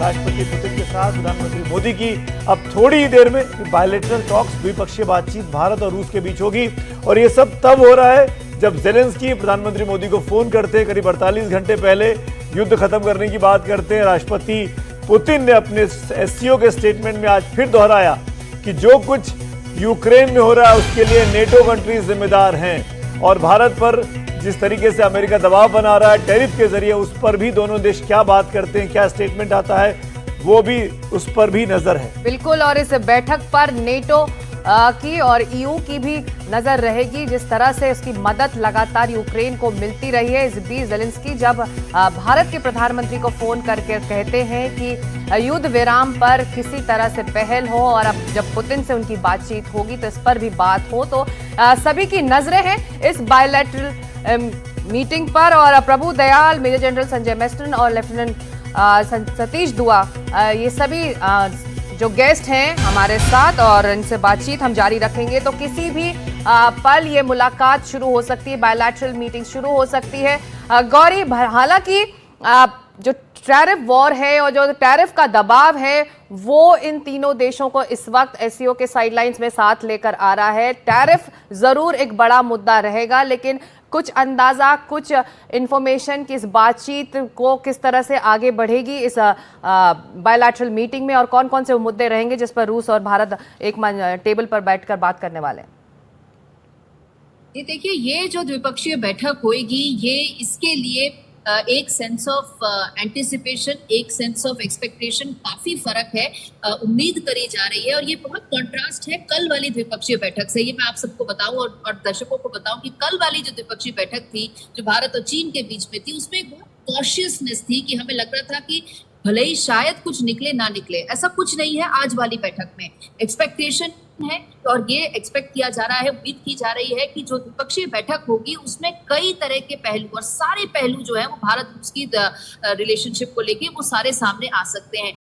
राष्ट्रपति पुतिन के साथ प्रधानमंत्री मोदी की अब थोड़ी ही देर में बायलैटरल टॉक्स, द्विपक्षीय बातचीत भारत और रूस के बीच होगी। और ये सब तब हो रहा है जब जेलेंस्की प्रधानमंत्री मोदी को फोन करते हैं, करीब 48 घंटे पहले युद्ध खत्म करने की बात करते हैं। राष्ट्रपति पुतिन ने अपने एससीओ के स्टेटमेंट में आज फिर दोहराया कि जो कुछ यूक्रेन में हो रहा है उसके लिए नेटो कंट्रीज जिम्मेदार हैं, और भारत पर जिस तरीके से अमेरिका दबाव बना रहा है टेरिफ के जरिए, उस पर भी दोनों देश क्या बात करते हैं, क्या स्टेटमेंट आता है, वो भी उस पर भी नजर है। बिल्कुल, और इस बैठक पर नेटो की और ईयू की भी नजर रहेगी, जिस तरह से उसकी मदद लगातार यूक्रेन को मिलती रही है। इस बीच जेलेंस्की जब भारत के प्रधानमंत्री को फोन करके कहते हैं कि युद्ध विराम पर किसी तरह से पहल हो, और अब जब पुतिन से उनकी बातचीत होगी तो इस पर भी बात हो, तो सभी की नजरें हैं इस बायलैटरल मीटिंग पर। और Prabhu Dayal, major general Sanjay Meston और लेफ्टिनेंट सतीश दुआ, ये सभी जो गेस्ट हैं हमारे साथ, और इनसे बातचीत हम जारी रखेंगे। तो किसी भी पल ये मुलाकात शुरू हो सकती है, बायलैटरल मीटिंग शुरू हो सकती है। गौरी, हालांकि जो टैरिफ वॉर है और जो टैरिफ का दबाव है वो इन तीनों देशों को इस वक्त एससीओ के साइडलाइंस में साथ लेकर आ रहा है। टैरिफ जरूर एक बड़ा मुद्दा रहेगा, लेकिन कुछ अंदाजा, कुछ इंफॉर्मेशन कि इस बातचीत को किस तरह से आगे बढ़ेगी इस बायलैटरल मीटिंग में, और कौन कौन से मुद्दे रहेंगे जिस पर रूस और भारत एक टेबल पर बैठकर बात करने वाले हैं? ये देखिए, ये जो द्विपक्षीय बैठक होगी, ये इसके लिए एक सेंस ऑफ एंटिसिपेशन, एक सेंस ऑफ एक्सपेक्टेशन, काफी फर्क है, उम्मीद करी जा रही है। और ये बहुत कंट्रास्ट है कल वाली द्विपक्षीय बैठक से। ये मैं आप सबको बताऊं और दर्शकों को बताऊं कि कल वाली जो द्विपक्षीय बैठक थी, जो भारत और चीन के बीच में थी, उसमें एक बहुत कॉशियसनेस थी कि हमें लग रहा था कि भले ही शायद कुछ निकले ना निकले, ऐसा कुछ नहीं है। आज वाली बैठक में एक्सपेक्टेशन है, और ये एक्सपेक्ट किया जा रहा है, उम्मीद की जा रही है कि जो द्विपक्षीय बैठक होगी उसमें कई तरह के पहलू, और सारे पहलू जो है वो भारत रूस की रिलेशनशिप को लेके वो सारे सामने आ सकते हैं।